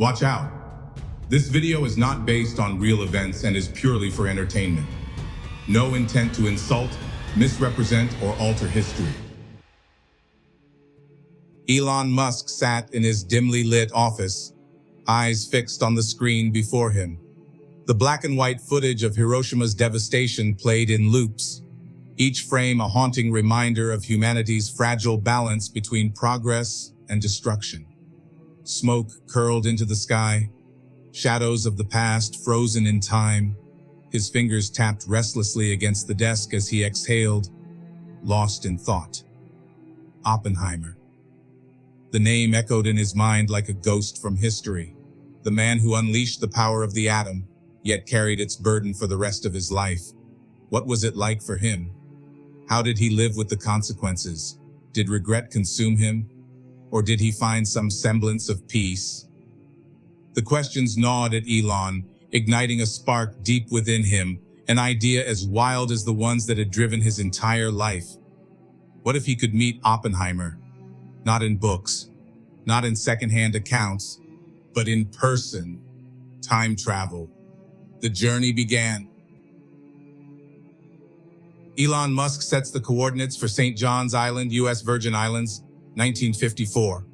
Watch out. This video is not based on real events and is purely for entertainment. No intent to insult, misrepresent, or alter history. Elon Musk sat in his dimly lit office, eyes fixed on the screen before him. The black and white footage of Hiroshima's devastation played in loops, each frame a haunting reminder of humanity's fragile balance between progress and destruction. Smoke curled into the sky, shadows of the past frozen in time. His fingers tapped restlessly against the desk as he exhaled, lost in thought. Oppenheimer. The name echoed in his mind like a ghost from history. The man who unleashed the power of the atom, yet carried its burden for the rest of his life. What was it like for him? How did he live with the consequences? Did regret consume him? Or did he find some semblance of peace? The questions gnawed at Elon, igniting a spark deep within him, an idea as wild as the ones that had driven his entire life. What if he could meet Oppenheimer? Not in books, not in secondhand accounts, but in person. Time travel. The journey began. Elon Musk sets the coordinates for St. John's Island, U.S. Virgin Islands, 1954.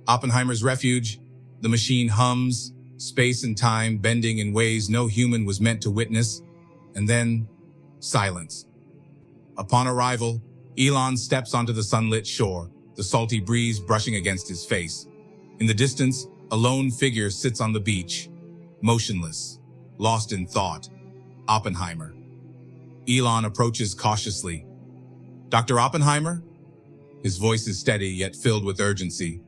Oppenheimer's refuge. The machine hums, space and time bending in ways no human was meant to witness. And then, silence. Upon arrival, Elon steps onto the sunlit shore, the salty breeze brushing against his face. In the distance, a lone figure sits on the beach, motionless, lost in thought. Oppenheimer. Elon approaches cautiously. "Dr. Oppenheimer?" His voice is steady yet filled with urgency.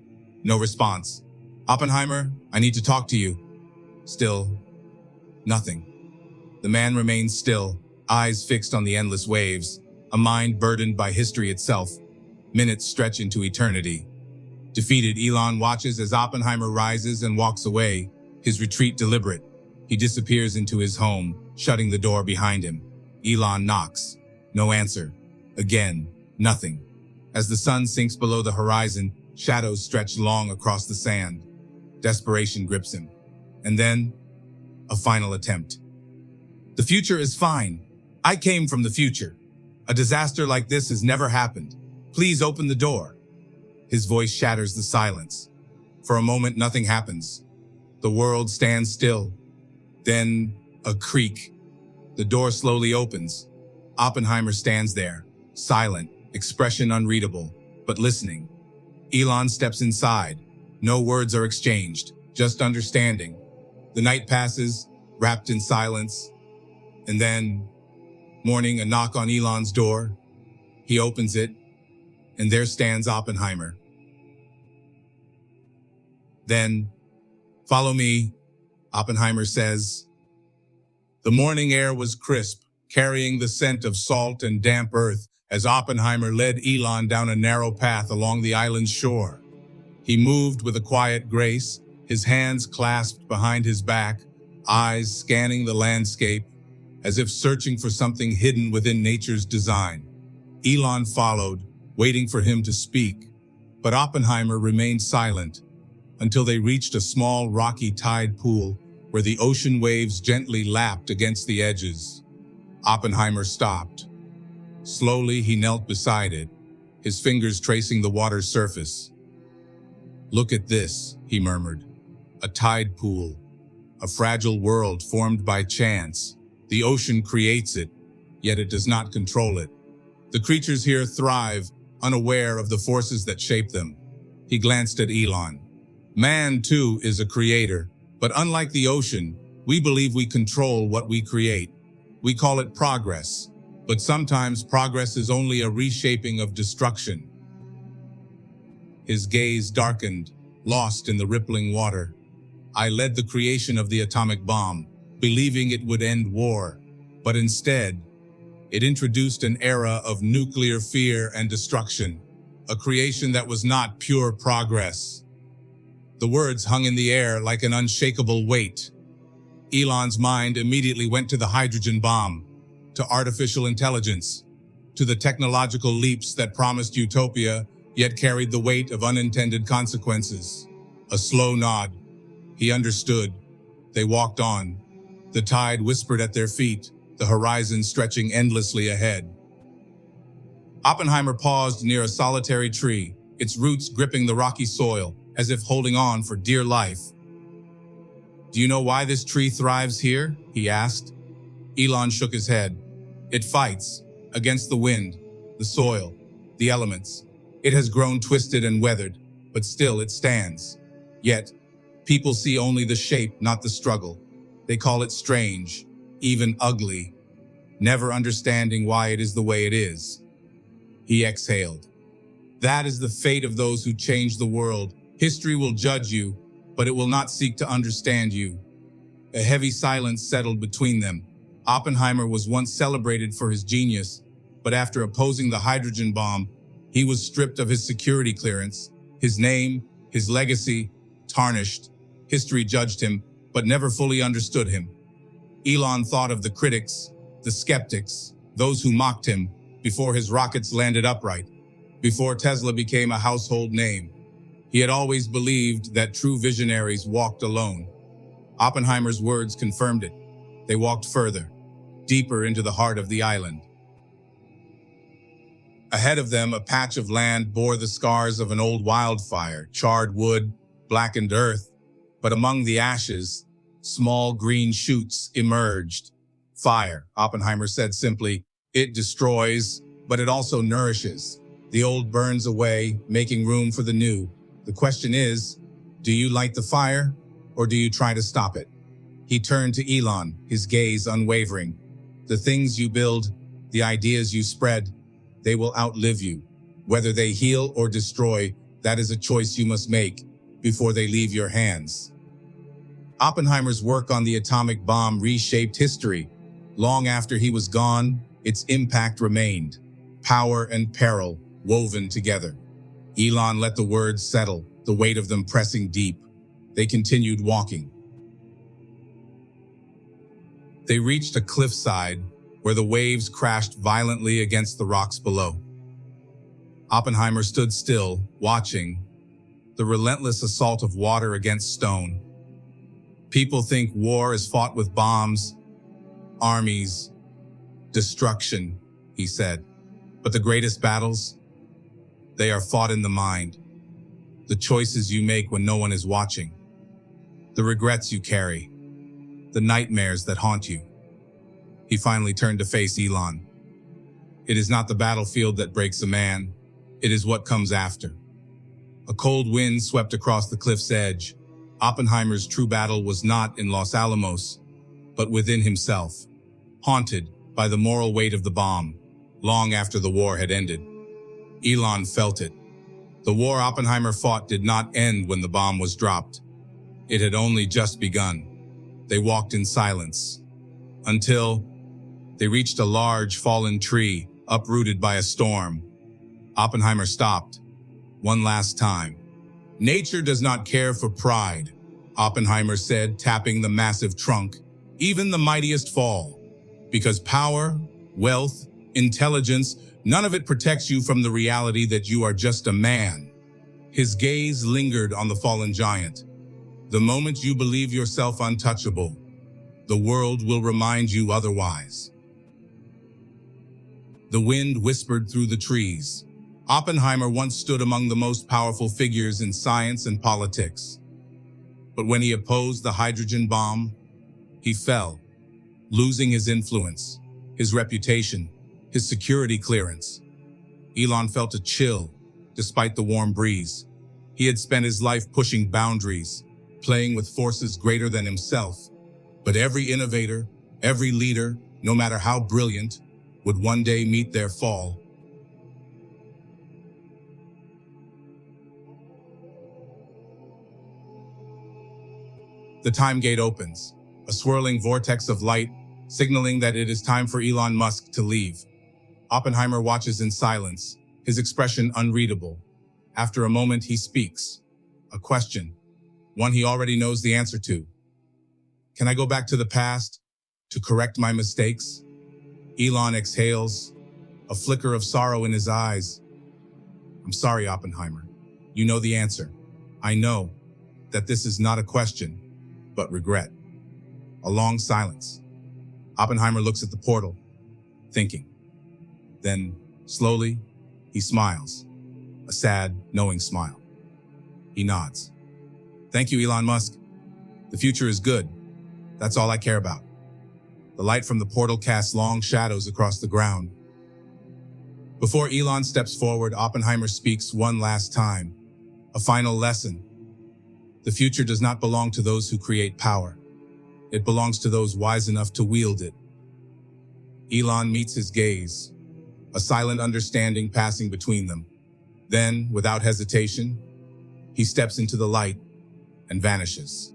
No response. "Oppenheimer, I need to talk to you." Still, nothing. The man remains still, eyes fixed on the endless waves, a mind burdened by history itself. Minutes stretch into eternity. Defeated, Elon watches as Oppenheimer rises and walks away, his retreat deliberate. He disappears into his home, shutting the door behind him. Elon knocks. No answer. Again, nothing. As the sun sinks below the horizon, shadows stretch long across the sand. Desperation grips him. And then, a final attempt. "The future is fine. I came from the future. A disaster like this has never happened. Please open the door." His voice shatters the silence. For a moment, nothing happens. The world stands still. Then, a creak. The door slowly opens. Oppenheimer stands there, silent, expression unreadable, but listening. Elon steps inside. No words are exchanged, just understanding. The night passes, wrapped in silence. And then, morning, a knock on Elon's door. He opens it, and there stands Oppenheimer. Then, "Follow me," Oppenheimer says. The morning air was crisp, carrying the scent of salt and damp earth as Oppenheimer led Elon down a narrow path along the island's shore. He moved with a quiet grace, his hands clasped behind his back, eyes scanning the landscape, as if searching for something hidden within nature's design. Elon followed, waiting for him to speak, but Oppenheimer remained silent until they reached a small rocky tide pool where the ocean waves gently lapped against the edges. Oppenheimer stopped. Slowly, he knelt beside it, his fingers tracing the water's surface. "Look at this," he murmured. "A tide pool, a fragile world formed by chance. The ocean creates it, yet it does not control it. The creatures here thrive, unaware of the forces that shape them." He glanced at Elon. "Man, too, is a creator. But unlike the ocean, we believe we control what we create. We call it progress, but sometimes progress is only a reshaping of destruction." His gaze darkened, lost in the rippling water. "I led the creation of the atomic bomb, believing it would end war, but instead, it introduced an era of nuclear fear and destruction, a creation that was not pure progress." The words hung in the air like an unshakable weight. Elon's mind immediately went to the hydrogen bomb, to artificial intelligence, to the technological leaps that promised utopia, yet carried the weight of unintended consequences. A slow nod. He understood. They walked on. The tide whispered at their feet, the horizon stretching endlessly ahead. Oppenheimer paused near a solitary tree, its roots gripping the rocky soil, as if holding on for dear life. "Do you know why this tree thrives here?" he asked. Elon shook his head. "It fights against the wind, the soil, the elements. It has grown twisted and weathered, but still it stands. Yet, people see only the shape, not the struggle. They call it strange, even ugly, never understanding why it is the way it is." He exhaled. "That is the fate of those who change the world. History will judge you, but it will not seek to understand you." A heavy silence settled between them. Oppenheimer was once celebrated for his genius, but after opposing the hydrogen bomb, he was stripped of his security clearance, his name, his legacy, tarnished. History judged him, but never fully understood him. Elon thought of the critics, the skeptics, those who mocked him before his rockets landed upright, before Tesla became a household name. He had always believed that true visionaries walked alone. Oppenheimer's words confirmed it. They walked further, deeper into the heart of the island. Ahead of them, a patch of land bore the scars of an old wildfire, charred wood, blackened earth, but among the ashes, small green shoots emerged. "Fire," Oppenheimer said simply. "It destroys, but it also nourishes. The old burns away, making room for the new. The question is, do you light the fire, or do you try to stop it?" He turned to Elon, his gaze unwavering. "The things you build, the ideas you spread, they will outlive you. Whether they heal or destroy, that is a choice you must make before they leave your hands." Oppenheimer's work on the atomic bomb reshaped history. Long after he was gone, its impact remained. Power and peril woven together. Elon let the words settle, the weight of them pressing deep. They continued walking. They reached a cliffside where the waves crashed violently against the rocks below. Oppenheimer stood still, watching the relentless assault of water against stone. "People think war is fought with bombs, armies, destruction," he said. "But the greatest battles, they are fought in the mind. The choices you make when no one is watching. The regrets you carry. The nightmares that haunt you." He finally turned to face Elon. "It is not the battlefield that breaks a man. It is what comes after." A cold wind swept across the cliff's edge. Oppenheimer's true battle was not in Los Alamos, but within himself, haunted by the moral weight of the bomb, long after the war had ended. Elon felt it. The war Oppenheimer fought did not end when the bomb was dropped. It had only just begun. They walked in silence, until they reached a large fallen tree, uprooted by a storm. Oppenheimer stopped, one last time. "Nature does not care for pride," Oppenheimer said, tapping the massive trunk. "Even the mightiest fall. Because power, wealth, intelligence, none of it protects you from the reality that you are just a man." His gaze lingered on the fallen giant. "The moment you believe yourself untouchable, the world will remind you otherwise." The wind whispered through the trees. Oppenheimer once stood among the most powerful figures in science and politics. But when he opposed the hydrogen bomb, he fell, losing his influence, his reputation, his security clearance. Elon felt a chill, despite the warm breeze. He had spent his life pushing boundaries, playing with forces greater than himself. But every innovator, every leader, no matter how brilliant, would one day meet their fall. The time gate opens, a swirling vortex of light, signaling that it is time for Elon Musk to leave. Oppenheimer watches in silence, his expression unreadable. After a moment, he speaks. A question, one he already knows the answer to. "Can I go back to the past, to correct my mistakes?" Elon exhales, a flicker of sorrow in his eyes. "I'm sorry, Oppenheimer. You know the answer. I know that this is not a question. but regret. A long silence. Oppenheimer looks at the portal, thinking. Then, slowly, he smiles. A sad, knowing smile. He nods. Thank you, Elon Musk. The future is good. That's all I care about. The light from the portal casts long shadows across the ground. Before Elon steps forward, Oppenheimer speaks one last time. A final lesson. The future does not belong to those who create power. It belongs to those wise enough to wield it. Elon meets his gaze, a silent understanding passing between them. Then, without hesitation, he steps into the light and vanishes.